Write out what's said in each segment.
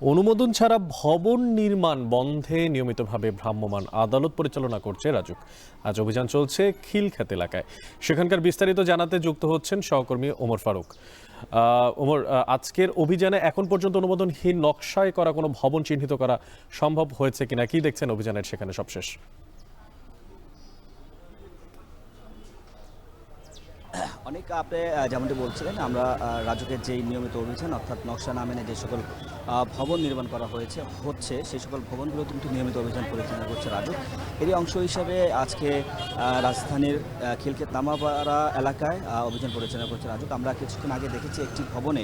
অনুমোদন ছাড়া ভবন নির্মাণ বন্ধে নিয়মিতভাবে ভ্রাম্যমাণ আদালত পরিচালনা করছে রাজুক। আজ অভিযান চলছে খিলক্ষেত এলাকায়। সেখানকার বিস্তারিত জানাতে যুক্ত হচ্ছেন সহকর্মী ওমর ফারুক। ওমর, আজকের অভিযানে এখন পর্যন্ত অনুমোদনহীন নকশায় করা কোনো ভবন চিহ্নিত করা সম্ভব হয়েছে কিনা, কি দেখছেন অভিযানের সেখানে সবশেষ? অনেক আপনি যেমনটি বলছিলেন, আমরা রাজুকের যেই নিয়মিত অভিযান অর্থাৎ নকশা না মেনে যে সকল ভবন নির্মাণ করা হচ্ছে সেই সকল ভবনগুলো কিন্তু নিয়মিত অভিযান পরিচালনা করছে রাজুক। এরই অংশ হিসাবে আজকে রাজধানীর খিলক্ষেত নামাপাড়া এলাকায় অভিযান পরিচালনা করছে রাজুক। আমরা কিছুক্ষণ আগে দেখেছি একটি ভবনে,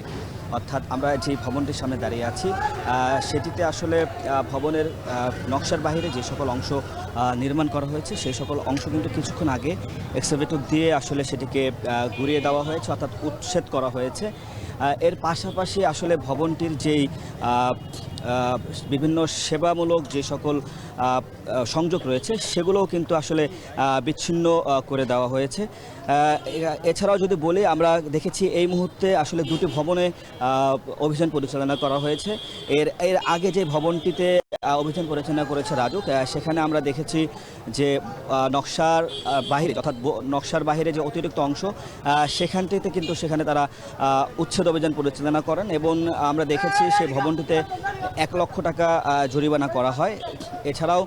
অর্থাৎ আমরা যেই ভবনটির সামনে দাঁড়িয়ে আছি সেটিতে আসলে ভবনের নকশার বাইরে যে সকল অংশ নির্মাণ করা হয়েছে সেই সকল অংশ কিন্তু কিছুক্ষণ আগে এক্সকাভেটর দিয়ে আসলে সেটিকে ঘুরিয়ে দেওয়া হয়েছে, অর্থাৎ উচ্ছেদ করা হয়েছে। এর পাশাপাশি আসলে ভবনটির যেই বিভিন্ন সেবামূলক যে সকল সংযোগ রয়েছে সেগুলোও কিন্তু আসলে বিচ্ছিন্ন করে দেওয়া হয়েছে। এছাড়াও যদি বলি, আমরা দেখেছি এই মুহূর্তে আসলে দুটি ভবনে অভিযান পরিচালনা করা হয়েছে। এর আগে যে ভবনটিতে অভিযান পরিচালনা করেছে রাজুক, সেখানে আমরা দেখেছি যে নকশার বাহিরে, অর্থাৎ নকশার বাহিরে যে অতিরিক্ত অংশ সেখানটিতে কিন্তু সেখানে তারা উচ্ছেদ অভিযান পরিচালনা করেন এবং আমরা দেখেছি সেই ভবনটিতে 1 লক্ষ টাকা জরিমানা করা হয়। এছাড়াও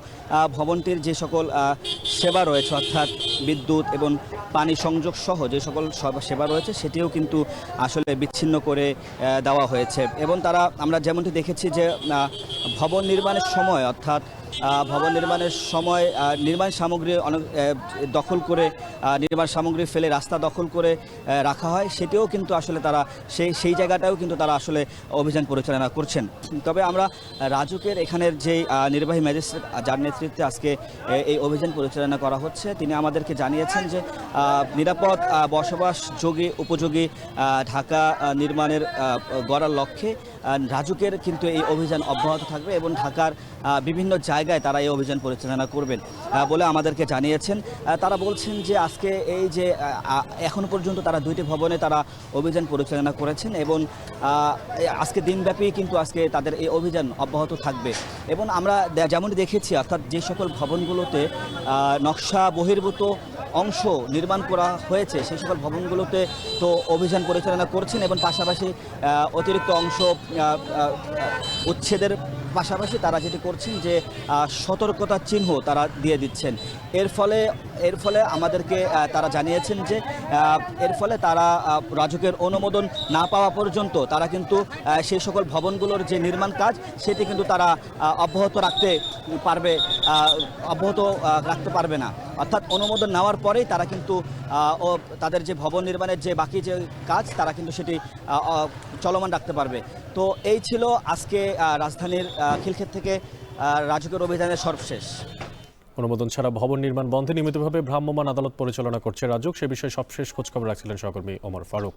ভবনটির যে সকল সেবা রয়েছে, অর্থাৎ বিদ্যুৎ এবং পানি সংযোগ সহ যে সকল সেবা রয়েছে সেটিও কিন্তু আসলে বিচ্ছিন্ন করে দেওয়া হয়েছে। এবং আমরা যেমনটি দেখেছি যে ভবন নির্মাণের সময়, অর্থাৎ ভবন নির্মাণের সময় নির্মাণ সামগ্রী অনেক দখল করে, নির্মাণ সামগ্রী ফেলে রাস্তা দখল করে রাখা হয়, সেটিও কিন্তু আসলে তারা সেই জায়গাটাও কিন্তু তারা আসলে অভিযান পরিচালনা করছেন। তবে আমরা রাজুকের এখানের যেই নির্বাহী ম্যাজিস্ট্রেট যার নেতৃত্বে আজকে এই অভিযান পরিচালনা করা হচ্ছে, তিনি আমাদেরকে জানিয়েছেন যে নিরাপদ বসবাসযোগী উপযোগী ঢাকা নির্মাণের গড়ার লক্ষ্যে রাজুকের কিন্তু এই অভিযান অব্যাহত থাকবে এবং ঢাকার বিভিন্ন জায়গায় তারা এই অভিযান পরিচালনা করবেন বলে আমাদেরকে জানিয়েছেন। তারা বলছেন যে আজকে এই যে এখন পর্যন্ত তারা 2টি ভবনে তারা অভিযান পরিচালনা করেছেন এবং আজকে দিনব্যাপী কিন্তু আজকে তাদের এই অভিযান অব্যাহত থাকবে। এবং আমরা যেমন দেখেছি, অর্থাৎ যে সকল ভবনগুলোতে নকশা বহির্ভূত অংশ নির্মাণ করা হয়েছে সেই সকল ভবনগুলোতে তো অভিযান পরিচালনা করছেন এবং পাশাপাশি অতিরিক্ত অংশ উচ্ছেদের পাশাপাশি তারা যেটি করছেন যে সতর্কতার চিহ্ন তারা দিয়ে দিচ্ছেন। এর ফলে আমাদেরকে তারা জানিয়েছেন যে এর ফলে তারা রাজুকের অনুমোদন না পাওয়া পর্যন্ত তারা কিন্তু সেই সকল ভবনগুলোর যে নির্মাণ কাজ সেটি কিন্তু তারা অব্যাহত রাখতে পারবে না। অর্থাৎ অনুমোদন নেওয়ার পরেই তারা কিন্তু তাদের যে ভবন নির্মাণের যে বাকি যে কাজ তারা কিন্তু সেটি চলমান রাখতে পারবে। তো এই ছিল আজকে রাজধানীর খিলক্ষেত থেকে রাজুকের অভিযানের সর্বশেষ। অনুমোদন ছাড়া ভবন নির্মাণ বন্ধে নিয়মিতভাবে ভ্রাম্যমাণ আদালত পরিচালনা করছে রাজুক। সে বিষয়ে সবশেষ খোঁজখবর রাখছিলেন সহকর্মী ওমর ফারুক।